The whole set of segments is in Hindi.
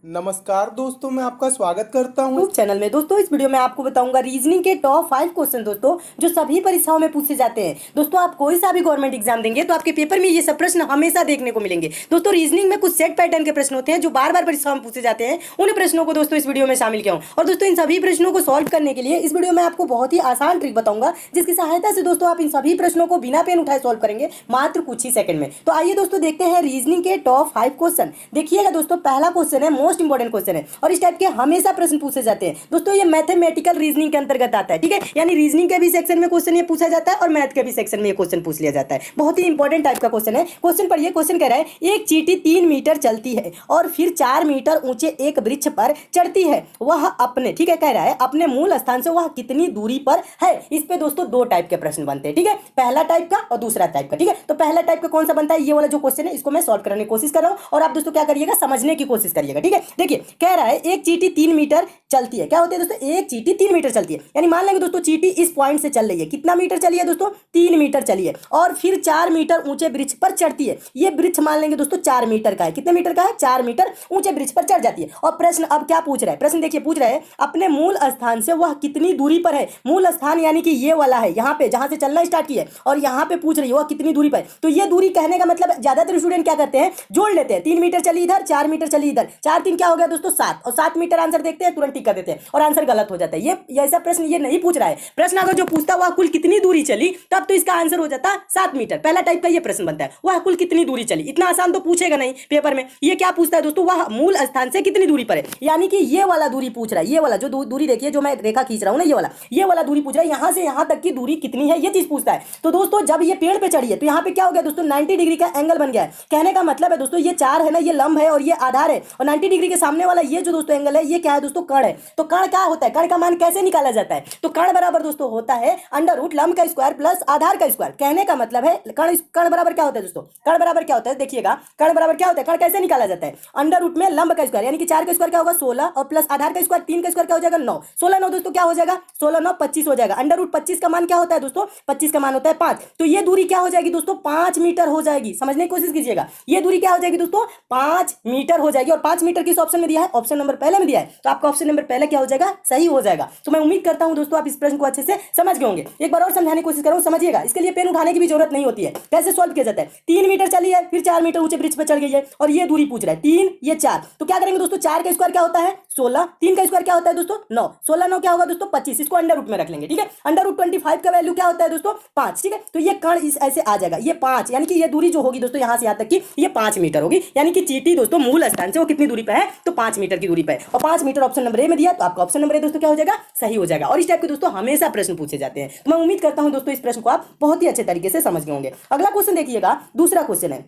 नमस्कार दोस्तों, मैं आपका स्वागत करता हूं यूट्यूब चैनल में। दोस्तों इस वीडियो में आपको बताऊंगा रीजनिंग के टॉप 5 क्वेश्चन दोस्तों, जो सभी परीक्षाओं में पूछे जाते हैं। दोस्तों आप कोई सा भी गवर्नमेंट एग्जाम देंगे तो आपके पेपर में ये सब प्रश्न हमेशा देखने को मिलेंगे। दोस्तों रीजनिंग में कुछ सेट पैटर्न के प्रश्न होते हैं जो बार बार परीक्षाओं में पूछे जाते हैं। उन प्रश्नों को दोस्तों इस वीडियो में शामिल किया हूं। और दोस्तों इन सभी प्रश्नों को सॉल्व करने के लिए इस वीडियो में आपको बहुत ही आसान ट्रिक बताऊंगा, जिसकी सहायता से दोस्तों आप इन सभी प्रश्नों को बिना पेन उठाए सॉल्व करेंगे मात्र कुछ ही सेकंड में। तो आइए दोस्तों देखते हैं रीजनिंग के टॉप 5 क्वेश्चन। देखिएगा दोस्तों, पहला क्वेश्चन है मोस्ट इंपोर्टेंट क्वेश्चन है और इस टाइप के हमेशा प्रश्न पूछे जाते हैं। दोस्तों ये मैथमेटिकल रीजनिंग के अंतर्गत आता है, ठीक है। यानी रीजनिंग के भी सेक्शन में क्वेश्चन ये पूछा जाता है और मैथ के भी सेक्शन में ये क्वेश्चन पूछ लिया जाता है। बहुत ही इंपॉर्टेंट टाइप का क्वेश्चन है। क्वेश्चन पर ये क्वेश्चन कह रहा है एक चींटी 3 मीटर चलती है और फिर 4 मीटर ऊंचे एक वृक्ष पर चढ़ती है। वह अपने, ठीक है, कह रहा है अपने मूल स्थान से वह कितनी दूरी पर है। इस पे दोस्तों दो टाइप के प्रश्न बनते हैं, ठीक है। पहला टाइप का और दूसरा टाइप का, ठीक है। तो पहला टाइप का कौन सा बनता है, ये वाला जो क्वेश्चन है इसको मैं सॉल्व करने की कोशिश कर रहा हूं और आप दोस्तों क्या करिएगा, समझने की कोशिश करिएगा, ठीक है। देखिए कह रहा है एक चींटी 3 मीटर चलती है। क्या होता है दोस्तों, एक चींटी 3 मीटर चलती है। यानी मान लेंगे दोस्तों चींटी इस पॉइंट से चल रही है, कितना मीटर चली है दोस्तों, 3 मीटर चली है और फिर 4 मीटर ऊंचे वृक्ष पर चढ़ती है। ये वृक्ष मान लेंगे दोस्तों 4 मीटर का है। कितने मीटर का है, 4 मीटर ऊंचे वृक्ष पर चढ़ जाती है। और प्रश्न अब क्या पूछ रहा है, प्रश्न देखिए पूछ रहा है अपने मूल स्थान से वह कितनी दूरी पर है। मूल स्थान यानी कि ये वाला है, यहाँ पे जहां से चलना स्टार्ट किया है और यहाँ पे पूछ रही है वह कितनी दूरी पर। तो ये दूरी कहने का मतलब ज्यादातर स्टूडेंट क्या करते हैं, जोड़ लेते हैं। 3 मीटर चली इधर, 4 मीटर चली इधर, 4 3 क्या हो गया दोस्तों 7, और 7 मीटर आंसर देखते हैं तुरंत टिक कर देते हैं और आंसर गलत हो जाता है। ये ऐसा प्रश्न ये नहीं पूछ रहा है। प्रश्न अगर जो पूछता वह कुल कितनी दूरी चली, तब तो इसका आंसर हो जाता 7 मीटर। पहला टाइप का ये प्रश्न बनता है, वह कुल कितनी दूरी चली। इतना आसान तो पूछेगा नहीं पेपर में। ये क्या पूछता है दोस्तों, वह मूल स्थान से कितनी दूरी पर है। यानी कि ये वाला दूरी पूछ रहा है। ये वाला जो दूरी देखिए, जो मैं रेखा खींच रहा हूं ना, ये वाला दूरी पूछ रहा है, यहां से यहां तक की दूरी कितनी है, ये चीज पूछता है। तो दोस्तों जब ये पेड़ पे चढ़ी है तो यहाँ पे क्या हो गया दोस्तों, 90 डिग्री का एंगल बन गया है। कहने का मतलब है दोस्तों ये 4 है ना, ये लंब है और ये आधार है, और 90 डिग्री के सामने वाला ये जो दोस्तों एंगल है, ये क्या है दोस्तों, कर्ण है। तो कर्ण क्या होता है, कर्ण का मान कैसे निकाला जाता है, तो कर्ण बराबर दोस्तों होता है अंडर रूट लंब का स्क्वायर प्लस आधार का स्क्वायर। कहने का मतलब है कर्ण बराबर क्या होता है दोस्तों, कर्ण बराबर क्या होता है, देखिएगा कर्ण बराबर क्या होता है, कर्ण कैसे निकाला जाता है, अंडर रूट में लंब का स्क्वायर यानी कि 4 का स्क्वायर क्या होगा 16 और प्लस आधार का स्क्वायर 3 का स्क्वायर क्या हो जाएगा 9। 16 9 दोस्तों क्या हो जाएगा, 16 9 25 हो जाएगा। अंडर रूट 25 का मान क्या होता है दोस्तों, 25 का मान होता है 5। तो ये दूरी क्या हो जाएगी दोस्तों, 5 मीटर हो जाएगी। समझने की कोशिश कीजिएगा, ये दूरी क्या हो जाएगी दोस्तों, 5 मीटर हो जाएगी। और 5 मीटर किस ऑप्शन में दिया है, ऑप्शन नंबर पहले में दिया है। तो आपका ऑप्शन नंबर पहले क्या हो जाएगा, सही हो जाएगा। तो मैं उम्मीद करता हूं दोस्तों आप इस प्रश्न को अच्छे से समझ गए होंगे। एक बार और समझाने की कोशिश करूं, समझिएगा। इसके लिए पेन उठाने की भी जरूरत नहीं होती है। कैसे सॉल्व किया जाता है, 3 मीटर चली है, फिर 4 मीटर ऊंचे ब्रिज पर चढ़ गई है और ये दूरी पूछ रहा है 3 ये 4। तो क्या करेंगे दोस्तों, 4 का स्क्वायर क्या होता है 16, 3 का स्क्वायर क्या होता है दोस्तों 9, 16 9 क्या होगा दोस्तों 25। इसको अंडर रूट में रख लेंगे, ठीक है। अंडर रूट 25 का वैल्यू क्या होता है दोस्तों 5, ठीक है। तो ये कर्ण इस ऐसे आ जाएगा, ये 5 यानी कि ये दूरी जो होगी दोस्तों यहां से यहां तक की ये 5 मीटर होगी। यानी कि चींटी दोस्तों मूल स्थान से वो कितनी दूरी पर है, तो 5 मीटर की दूरी पर है। और 5 मीटर ऑप्शन नंबर ए में दिया, तो आपका ऑप्शन नंबर ए दोस्तों क्या हो जाएगा, सही हो जाएगा। और इस टाइप के दोस्तों हमेशा प्रश्न पूछे जाते हैं। तो मैं उम्मीद करता हूं दोस्तों इस प्रश्न को आप बहुत ही अच्छे तरीके से समझ गए होंगे। अगला क्वेश्चन देखिएगा, दूसरा क्वेश्चन है।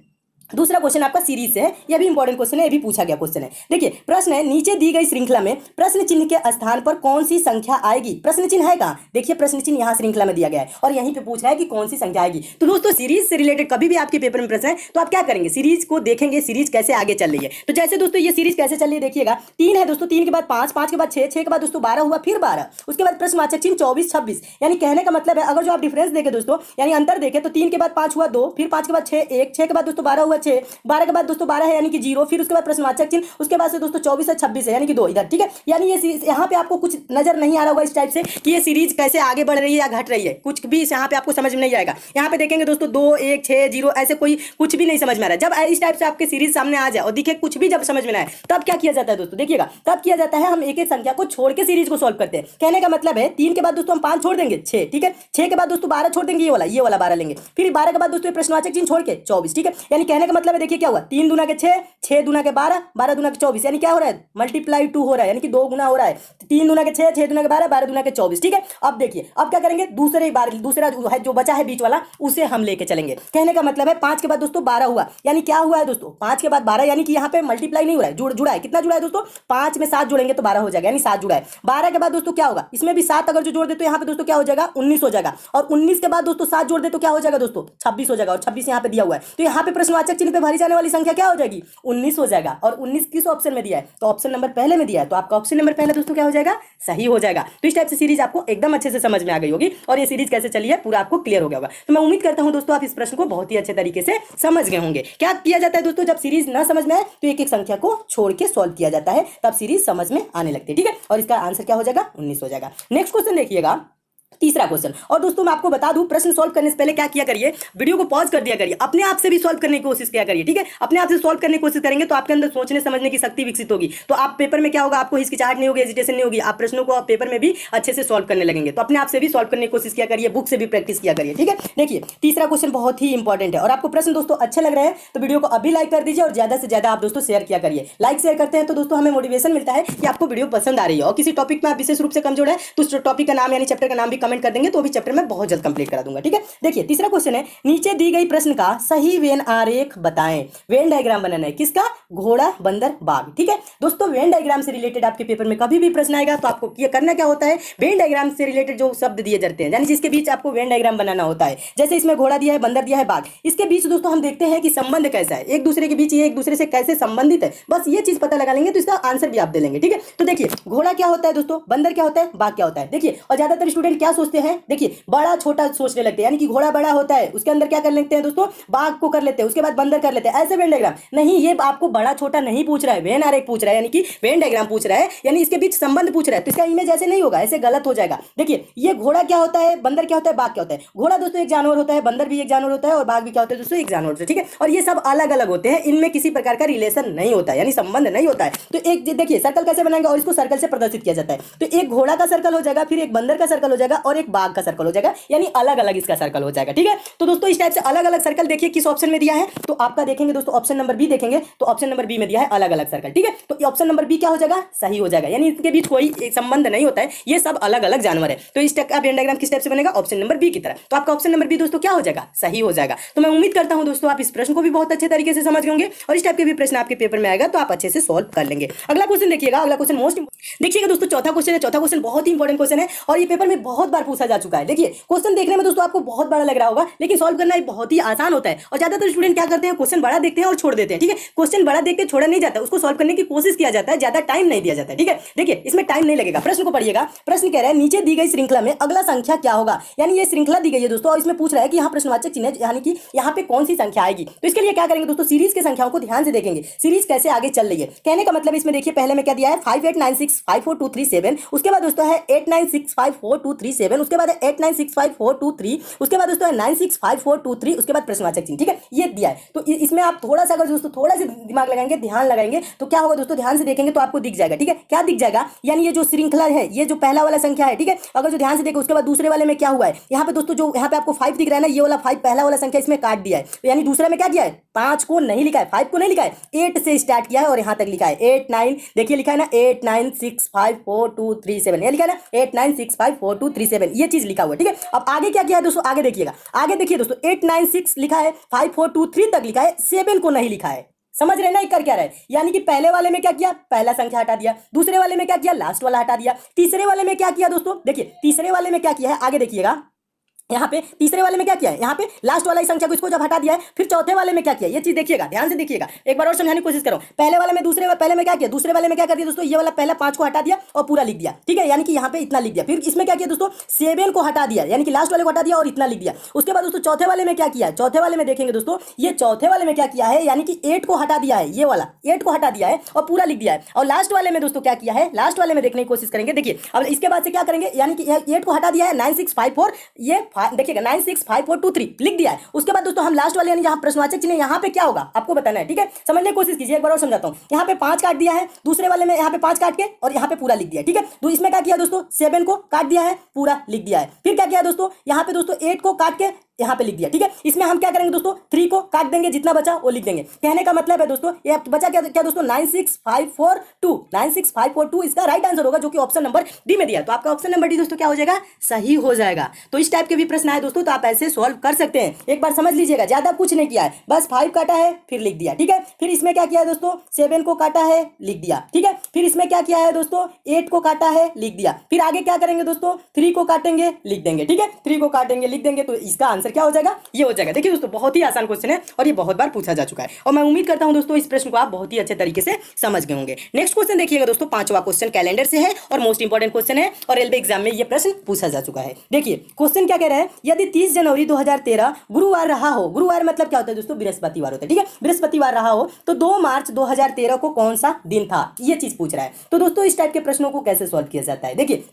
दूसरा क्वेश्चन आपका सीरीज से है, यह भी इंपॉर्टेंट क्वेश्चन है, ये भी पूछा गया क्वेश्चन है। देखिए प्रश्न है नीचे दी गई श्रृंखला में प्रश्न चिन्ह के स्थान पर कौन सी संख्या आएगी। प्रश्न चिन्ह है कहां, देखिए प्रश्न चिन्ह यहां श्रृंखला में दिया गया है और यहीं पे पूछ रहा है कि कौन सी संख्या आएगी। तो दोस्तों सीरीज से रिलेटेड कभी भी आपके पेपर में प्रश्न है तो आप क्या करेंगे, सीरीज को देखेंगे, सीरीज कैसे आगे चल रही है। तो जैसे दोस्तों ये सीरीज कैसे चल रही है देखिएगा, 3 है दोस्तों, 3 के बाद 5, 5 के बाद 6, 6 के बाद दोस्तों 12 हुआ, फिर 12, उसके बाद प्रश्नवाचक चिन्ह 24 26। यानी कहने का मतलब है अगर जो आप डिफरेंस देखें दोस्तों, यानी अंतर देखें, तो 3 के बाद 5 हुआ 2, फिर 5 के बाद 6 1, 6 के बाद दोस्तों 12 हुआ 6, 12 के बाद दोस्तों 12 है यानी कि 0, फिर उसके बाद प्रश्नवाचक चिन्ह, उसके बाद से दोस्तों 24 है 26 है यानी कि 2 इधर, ठीक है। यानी ये यहाँ पे आपको कुछ नजर नहीं आ रहा होगा इस टाइप से कि ये सीरीज कैसे आगे बढ़ रही है या घट रही है, कुछ भी यहाँ पे आपको समझ में नहीं आएगा। यहाँ पे देखेंगे दोस्तों 2 1 6 0 ऐसे कोई कुछ भी नहीं समझ में आ रहा है। जब इस टाइप से आपके सीरीज सामने आ जाए और दिखे कुछ भी जब समझ में ना आए, तब क्या किया जाता है दोस्तों, देखिएगा तब किया जाता है हम एक एक संख्या को छोड़ के सीरीज को सॉल्व करते हैं। कहने का मतलब है 3 के बाद दोस्तों हम 5 छोड़ देंगे 6, ठीक है। 6 के बाद दोस्तों 12 छोड़ देंगे, ये वाला 12 लेंगे, फिर 12 के बाद दोस्तों प्रश्नवाचक चिन्ह छोड़ के 24, ठीक है। यानी कहने का मतलब है देखिए क्या हुआ, 3 दूना के 6, 6 दूना के 12, 12 दूना के 24, यानी क्या हो रहा है मल्टीप्लाई 2 हो रहा है, यानी कि 2 गुना हो रहा है। 3 दूना के 6, 6 दूना के 12, 12 दूना के 24, ठीक है। अब देखिए अब क्या करेंगे, दूसरा जो बचा है बीच वाला उसे हम लेके चलेंगे। कहने का मतलब है 5 के बाद दोस्तों 12 हुआ, यानी क्या हुआ है दोस्तों 5 के बाद 12, यानी कि यहाँ पे मल्टीप्लाई नहीं हो रहा है, जुड़ा है। कितना जुड़ा है दोस्तों, 5 में 7 जोड़ेंगे तो 12 हो जाएगा, यानी 7 जुड़ा है। 12 के बाद दोस्तों क्या होगा, इसमें भी 7 अगर जो जोड़ दे तो यहाँ पे दोस्तों क्या हो जाएगा 19 हो जाएगा। और 19 के बाद दोस्तों 7 जोड़ दे तो क्या हो जाएगा दोस्तों 26 हो जाएगा, और 26 यहाँ पे दिया हुआ है। तो यहाँ पे प्रश्नवाचक चिन्ह पे भारी जाने वाली संख्या क्या हो जाएगी? 19 हो जाएगा। और 19 किस ऑप्शन में दिया है? तो ऑप्शन नंबर पहले में दिया है, तो आपका ऑप्शन नंबर पहले दोस्तों क्या हो जाएगा? सही हो जाएगा। तो इस टाइप से सीरीज आपको एकदम अच्छे से समझ में आ गई होगी और ये सीरीज कैसे चली है पूरा आपको क्लियर हो गया होगा। तो मैं उम्मीद करता हूं दोस्तों आप इस प्रश्न को बहुत ही अच्छे तरीके से समझ गए होंगे। क्या किया जाता है दोस्तों, जब सीरीज ना समझ में आए तो एक एक संख्या को छोड़ के सॉल्व किया जाता है, तब सीरीज समझ में आने लगती है। ठीक है, और इसका आंसर क्या हो जाएगा? 19 हो जाएगा। नेक्स्ट क्वेश्चन देखिएगा, तीसरा क्वेश्चन। और दोस्तों मैं आपको बता दूं, प्रश्न सॉल्व करने से पहले क्या किया करिए, वीडियो को पॉज कर दिया करिए, अपने आप से भी सॉल्व करने की कोशिश किया करिए। ठीक है, अपने आप से सॉल्व करने की कोशिश करेंगे तो आपके अंदर सोचने समझने की शक्ति विकसित होगी। तो आप पेपर में क्या होगा, आपको हिचकिचाहट नहीं होगी, हेजिटेशन नहीं होगी, आप प्रश्नों को पेपर में भी अच्छे से सॉल्व करने लगेंगे। तो अपने आप से भी सॉल्व करने की कोशिश किया करिए, बुक से भी प्रैक्टिस किया करिए। ठीक है, देखिए तीसरा क्वेश्चन बहुत ही इंपॉर्टेंट है और आपको प्रश्न दोस्तों अच्छे लग रहे हैं तो वीडियो को अभी लाइक कर दीजिए और ज्यादा से ज्यादा आप दोस्तों शेयर किया करिए। लाइक शेयर करते हैं तो दोस्तों हमें मोटिवेशन मिलता है कि आपको वीडियो पसंद आ रही है। और किसी टॉपिक में आप विशेष रूप से कमजोर है तो उस टॉपिक का नाम यानी चैप्टर का नाम भी कमेंट कर देंगे तो भी चैप्टर मैं बहुत जल्द कंप्लीट करा दूंगा। ठीक है, देखिए तीसरा क्वेश्चन है, नीचे दी गई प्रश्न का सही वेन आरेख बताएं। वेन डायग्राम बनाना है, किसका? घोड़ा बंदर बाघ। ठीक है दोस्तों, वेन डायग्राम से रिलेटेड आपके पेपर में कभी भी प्रश्न आएगा तो आपको ये करना क्या होता है, वेन डायग्राम से रिलेटेड जो शब्द दिए जाते हैं यानी जिसके बीच आपको वेन डायग्राम बनाना होता है। जैसे इसमें घोड़ा दिया है, बंदर दिया है, बाघ, इसके बीच दोस्तों हम देखते हैं कि संबंध कैसा है, एक दूसरे के बीच ये एक दूसरे से कैसे संबंधित है, बस ये चीज पता लगा लेंगे तो इसका आंसर भी आप दे लेंगे। ठीक है, तो देखिए घोड़ा क्या होता है दोस्तों, बंदर क्या होता है, बाघ क्या होता है। देखिए और ज्यादातर स्टूडेंट क्या सोचते हैं, देखिए बड़ा छोटा सोचने लगते हैं, यानी कि घोड़ा बड़ा होता है उसके अंदर क्या कर लेते हैं दोस्तों, बाघ को कर लेते हैं, उसके बाद बंदर कर लेते हैं, ऐसे वेन डायग्राम नहीं। ये आपको बड़ा छोटा नहीं पूछ रहा है, वेन आरेख पूछ रहा है, यानी कि वेन डायग्राम पूछ रहा है, यानी इसके बीच संबंध पूछ रहा है। तो इसका इमेज ऐसे नहीं होगा, ऐसे गलत हो जाएगा। देखिए ये घोड़ा क्या होता है, बंदर क्या होता है, बाघ क्या होता है। घोड़ा दोस्तों एक जानवर होता है, बंदर भी एक जानवर होता है और बाघ भी क्या होता है दोस्तों, एक जानवर होता है। ठीक है, और ये सब अलग अलग होते हैं, इनमें किसी प्रकार का रिलेशन नहीं होता है, यानी संबंध नहीं होता है। तो एक देखिए सर्कल कैसे बनाएंगे और इसको सर्कल से प्रदर्शित किया जाता है। तो एक घोड़ा का सर्कल हो जाएगा, फिर एक बंदर का सर्कल हो जाएगा और एक बाघ का सर्कल हो जाएगा, यानी अलग अलग इसका सर्कल हो जाएगा। ठीक है, तो दोस्तों इस टाइप से अलग अलग सर्कल देखिए किस ऑप्शन में दिया है, तो आपका देखेंगे दोस्तों ऑप्शन नंबर बी देखेंगे तो ऑप्शन नंबर बी में दिया है अलग अलग सर्कल। ठीक है, तो ऑप्शन नंबर बी क्या हो जाएगा, सही हो जाएगा, यानी इनके बीच कोई संबंध नहीं होता है, ये सब अलग अलग जानवर है। तो इस टाइप का वेन डायग्राम किस टाइप से बनेगा, ऑप्शन नंबर बी की तरह। तो आपका ऑप्शन नंबर बी दोस्तों क्या हो जाएगा, सही हो जाएगा। तो मैं उम्मीद करता हूं दोस्तों आप इस प्रश्न को भी बहुत अच्छे तरीके से समझ होंगे और इस टाइप के भी प्रश्न आपके पेपर में आएगा तो आप अच्छे से सॉल्व कर लेंगे। अगला क्वेश्चन देखिएगा, अगला क्वेश्चन मोस्ट देखिएगा दोस्तों, चौथा क्वेश्चन है। चौथा क्वेश्चन बहुत ही इंपॉर्टेंट क्वेश्चन है और ये पेपर में बहुत बार पूछा जा चुका है। देखिए क्वेश्चन देखने में दोस्तों आपको बहुत बड़ा लग रहा होगा लेकिन सॉल्व करना बहुत ही आसान होता है और ज्यादातर स्टूडेंट क्या करते हैं, क्वेश्चन बड़ा देखते हैं और छोड़ देते हैं। ठीक है, क्वेश्चन बड़ा देख के छोड़ा नहीं जाता, उसको सॉल्व करने की कोशिश किया जाता है, ज्यादा टाइम नहीं दिया जाता है। ठीक है, देखिए इसमें टाइम नहीं लगेगा। प्रश्न को पढ़िएगा, प्रश्न कह रहा है नीचे दी गई श्रृंखला में अगला संख्या क्या होगा, यानी ये श्रृंखला दी गई है दोस्तों और इसमें पूछ रहा है कि यहाँ प्रश्नवाचक चिन्ह यानी कि यहाँ पे कौन सी संख्या आएगी। तो इसके लिए क्या करेंगे दोस्तों, सीरीज के संख्याओं को ध्यान से देखेंगे, सीरीज कैसे आगे चल रही है। कहने का मतलब इसमें देखिए पहले में क्या दिया है, 58965423 उसके बाद दोस्तों है 89654237, उसके बाद है 896543, उसके बाद दोस्तों है 965423, उसके बाद प्रश्नवाचक चिन्ह। ठीक है, ये दिया है। तो इसमें आप थोड़ा सा अगर दोस्तों थोड़ा सा दिमाग लगाएंगे, ध्यान लगाएंगे तो क्या होगा दोस्तों, ध्यान से देखेंगे तो आपको दिख जाएगा। ठीक है, क्या दिख जाएगा, यानी ये जो श्रृंखला है, ये जो पहला वाला संख्या है, ठीक है, अगर जो ध्यान से देखो उसके बाद दूसरे वाले में क्या हुआ है, यहाँ पे दोस्तों जो यहाँ पे आपको 5 दिख रहा है ना, ये वाला 5 पहला वाला संख्या इसमें काट दिया है, तो यानी दूसरे में क्या किया है, 5 को नहीं लिखा है, 5 को नहीं लिखा है, 8 से स्टार्ट किया है और यहाँ तक लिखा है 89, देखिए लिखा है ना 89654237, ये लिखा है ना 89654237, ये चीज लिखा हुआ है। ठीक है, अब आगे क्या किया है दोस्तों, आगे देखिएगा, आगे देखिए दोस्तों 896 लिखा है, 5423 तक लिखा है, 7 को नहीं लिखा है। समझ रहे ना, कर क्या रहा है, यानी कि पहले वाले में क्या किया, पहला संख्या हटा दिया, दूसरे वाले में क्या किया, लास्ट वाला हटा दिया, तीसरे वाले में क्या किया दोस्तों, देखिए तीसरे वाले में क्या किया है, आगे देखिएगा, यहाँ पे तीसरे वाले में क्या किया है, यहाँ पे लास्ट वाला ही संख्या को इसको जब हटा दिया है, फिर चौथे वाले में क्या किया, ये चीज देखिएगा, ध्यान से देखिएगा, एक बार और समझाने की कोशिश करो। पहले वाले में पहले में क्या किया, दूसरे वाले में क्या कर दिया दोस्तों, ये वाला पहला 5 को हटा दिया और पूरा लिख दिया। ठीक है, यानी कि यहाँ पे इतना लिख दिया, फिर इसमें क्या किया दोस्तों, 7 को हटा दिया, यानी कि लास्ट वाले को हटा दिया और इतना लिख दिया। उसके बाद दोस्तों चौथे वाले में क्या किया है, चौथे वाले में देखेंगे दोस्तों, ये चौथे वाले में क्या किया है, यानी कि 8 को हटा दिया है, ये वाला 8 को हटा दिया है और पूरा लिख दिया है। और लास्ट वाले में दोस्तों क्या किया है, लास्ट वाले में देखने की कोशिश करेंगे, देखिए अब इसके बाद से क्या करेंगे, यानी कि 8 को हटा दिया है, 9654, ये देखिएगा 965423 लिख दिया है। उसके बाद दोस्तों हम लास्ट वाले यानी जहां प्रश्नवाचक चिन्ह यहाँ पे क्या होगा आपको बताना है। ठीक है, समझने की कोशिश कीजिए, एक बार और समझाता हूं। यहाँ पे 5 काट दिया है, दूसरे वाले में यहाँ पे 5 काट के और यहाँ पे पूरा लिख दिया। ठीक है, तो इसमें क्या किया दोस्तों, 7 को काट दिया है, पूरा लिख दिया है। फिर क्या किया दोस्तों, यहाँ पे दोस्तों 8 को काट के यहाँ पे लिख दिया। ठीक है, इसमें हम क्या करेंगे दोस्तों, 3 को काट देंगे, जितना बचा वो लिख देंगे। कहने का मतलब है दोस्तों ये बचा क्या दोस्तों, 96542 इसका राइट आंसर होगा, जो कि ऑप्शन नंबर डी में दिया। तो आपका ऑप्शन नंबर डी दोस्तों क्या हो जाएगा, सही हो जाएगा। तो इस टाइप के भी प्रश्न आए दोस्तों तो आप ऐसे सॉल्व कर सकते हैं। एक बार समझ लीजिएगा, ज्यादा कुछ नहीं किया है, बस 5 काटा है फिर लिख दिया। ठीक है, फिर इसमें क्या किया है दोस्तों, 7 को काटा है लिख दिया। ठीक है, फिर इसमें क्या किया है दोस्तों, 8 को काटा है लिख दिया। फिर आगे क्या करेंगे दोस्तों, 3 को काटेंगे लिख देंगे। ठीक है, 3 को काटेंगे लिख देंगे, तो इसका आंसर आंसर क्या हो जाएगा, ये हो जाएगा। देखिए दोस्तों बहुत ही आसान क्वेश्चन है और ये बहुत बार पूछा जा चुका है और मैं उम्मीद करता हूं दोस्तों इस प्रश्न को आप बहुत ही अच्छे तरीके से समझ गए होंगे। नेक्स्ट क्वेश्चन देखिएगा दोस्तों, पांचवा क्वेश्चन कैलेंडर से है और मोस्ट इंपॉर्टेंट क्वेश्चन है और रेलवे एग्जाम में ये प्रश्न पूछा जा चुका है। देखिए क्वेश्चन क्या कह रहा है, यदि 30 जनवरी 2013 गुरुवार रहा हो, गुरुवार मतलब क्या होता है दोस्तों, बृहस्पतिवार होता है, ठीक है, बृहस्पतिवार रहा हो तो 2 मार्च 2013 को कौन सा दिन था, ये चीज पूछ रहा है। तो दोस्तों इस टाइप के प्रश्नों को कैसे सॉल्व किया जाता है, देखिए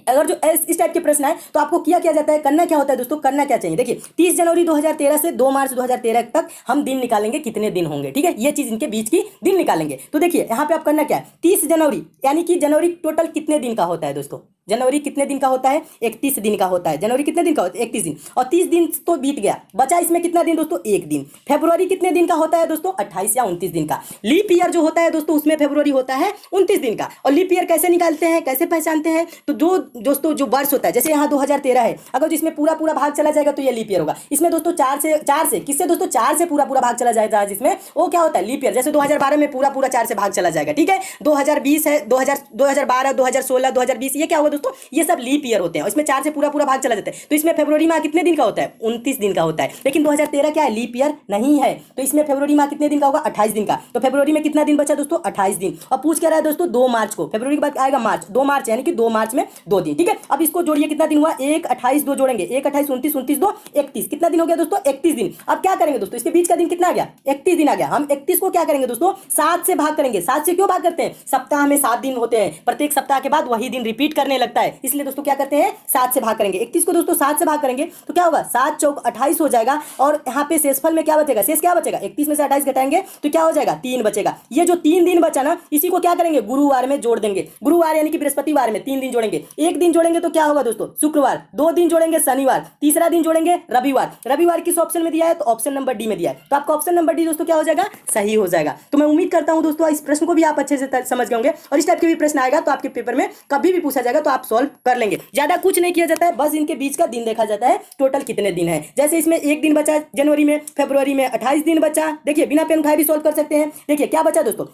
अगर जो इस टाइप के प्रश्न आए तो आपको क्या किया जाता है, करना क्या होता है दोस्तों, करना क्या चाहिए। देखिए 30 जनवरी 2013 से 2 मार्च 2013 तक हम दिन निकालेंगे, कितने दिन होंगे, ठीक है, ये चीज इनके बीच की दिन निकालेंगे। तो देखिए यहाँ पे आप करना क्या है, 30 जनवरी यानी कि जनवरी टोटल कितने दिन का होता है दोस्तों, जनवरी कितने दिन का होता है, 31 दिन का होता है। जनवरी कितने दिन का होता है, 31 दिन, और 30 दिन तो बीत गया, बचा इसमें कितना दिन दोस्तों, 1 दिन। फरवरी कितने दिन का होता है दोस्तों, 28 या 29 दिन का। लीप ईयर जो होता है दोस्तों उसमें फरवरी होता है 29 दिन का। और लीप ईयर कैसे निकालते हैं, कैसे पहचानते हैं, तो जो दोस्तों जो वर्ष होता है, जैसे यहाँ 2013 है, अगर इसमें पूरा पूरा भाग चला जाएगा तो ये लीप ईयर होगा। इसमें दोस्तों 4 से किससे दोस्तों, 4 से पूरा पूरा भाग चला जाएगा जिसमें, वो क्या होता है, लीप ईयर। जैसे 2012 में पूरा पूरा 4 से भाग चला जाएगा, ठीक है। 2020 है, 2012, 2016, 2020, ये क्या होगा दोस्तों, ये सब लीप ईयर होते हैं, इसमें 4 से पूरा पूरा भाग चला जाता है। तो इसमें फरवरी माह कितने दिन का होता है, 29 दिन का होता है। लेकिन 2013 क्या है, लीप ईयर नहीं है, तो इसमें फरवरी माह कितने दिन का होगा, 28 दिन का। तो फरवरी में कितना दिन बचा दोस्तों, 28 दिन। और पूछ क्या रहा है दोस्तों, 2 मार्च को, फरवरी के बाद आएगा मार्च, 2 मार्च यानी कि 2 मार्च में 2 दिन, ठीक है। अब इसको जोड़िए, कितना दिन हुआ, 1, 28, 2 जोड़ेंगे, 1, 28, 29, 29, 2, 31, कितना दिन हो गया दोस्तों, 31 दिन। अब क्या करेंगे दोस्तों, इसके बीच का दिन कितना आ गया, 31 दिन आ गया। हम 31 को क्या करेंगे दोस्तों, 7 से भाग करेंगे। 7 से क्यों भाग करते हैं, सप्ताह में 7 दिन होते हैं, प्रत्येक सप्ताह के बाद वही दिन रिपीट करने लगता है, इसलिए दोस्तों क्या करते हैं, 7 से भाग करेंगे। 31 को दोस्तों 7 से भाग करेंगे तो क्या होगा, 7 चौक 28 हो जाएगा। और यहाँ पे शेषफल में क्या बचेगा, शेष क्या बचेगा, 31 में से 28 घटाएंगे तो क्या हो जाएगा, 3 बचेगा। ये जो 3 दिन बचा ना, इसी को क्या करेंगे, गुरुवार में जोड़ देंगे। गुरुवार यानी कि बृहस्पतिवार में 3 दिन जोड़ेंगे, 1 दिन जोड़ेंगे तो क्या होगा दोस्तों, शुक्रवार, 2 दिन जोड़ेंगे शनिवार, तीसरा दिन जोड़ेंगे रविवार। रविवार किस ऑप्शन में दिया है, तो ऑप्शन नंबर डी में दिया है, तो आपका ऑप्शन नंबर डी दोस्तों क्या हो जाएगा, सही हो जाएगा। तो मैं उम्मीद करता हूं दोस्तों इस प्रश्न को भी आप अच्छे से समझ गए होंगे और इस टाइप के भी प्रश्न आएगा तो आपके पेपर में कभी भी पूछा जाएगा तो आप सॉल्व कर लेंगे। ज्यादा कुछ नहीं किया जाता है, बस इनके बीच का दिन देखा जाता है, टोटल कितने दिन है। जैसे इसमें 1 दिन बचा जनवरी में, फरवरी में 28 दिन बचा। देखिए बिना पेन खाए भी सॉल्व कर सकते हैं। देखिए क्या बचा दोस्तों,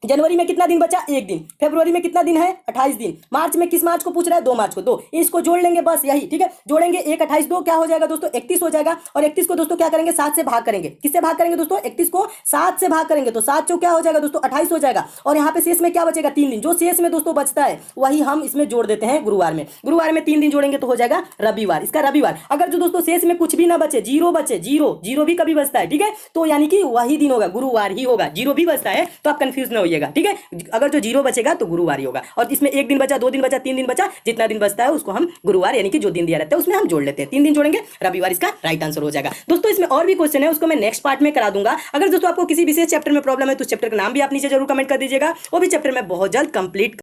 जनवरी में कितना दिन बचा, 1 दिन। फरवरी में कितना दिन है, 28 दिन। मार्च में किस मार्च को पूछ रहा है, 2 मार्च को। 2 इसको जोड़ लेंगे बस यही, ठीक है, जोड़ेंगे 1, 28, 2 क्या हो जाएगा दोस्तों, 31 हो जाएगा। और 31 को दोस्तों क्या करेंगे, 7 से भाग करेंगे। किससे भाग करेंगे दोस्तों, 31 को 7 से भाग करेंगे तो 7 चौक क्या हो जाएगा दोस्तों, 28 हो जाएगा। और यहाँ पे शेष में क्या बचेगा, 3 दिन। जो शेष में दोस्तों बचता है वही हम इसमें जोड़ देते हैं गुरुवार में। गुरुवार में 3 दिन जोड़ेंगे तो हो जाएगा रविवार, इसका रविवार। अगर जो दोस्तों शेष में कुछ भी ना बचे, जीरो बचे, जीरो भी कभी बचता है, ठीक है, तो यानी कि वही दिन होगा, गुरुवार ही होगा। जीरो भी बचता है तो आप कंफ्यूज ना होइएगा, ठीक है। अगर जो जीरो बचेगा तो गुरुवार ही होगा। और इसमें 1 दिन बचा, 2 दिन बचा, 3 दिन बचा, जितना दिन बचता है उसको हम गुरुवार यानी कि जो दिन दिया रहता है उसमें हम जोड़ लेते हैं। 3 दिन जोड़ेंगे, रविवार इसका राइट आंसर हो जाएगा। दोस्तों इसमें और भी क्वेश्चन है, उसको मैं नेक्स्ट पार्ट में करा दूंगा। अगर दोस्तों आपको किसी विशेष चैप्टर में प्रॉब्लम है तो चैप्टर का नाम भी आप नीचे जरूर कमेंट कर दीजिएगा, वो भी चैप्टर में बहुत जल्द कंप्लीट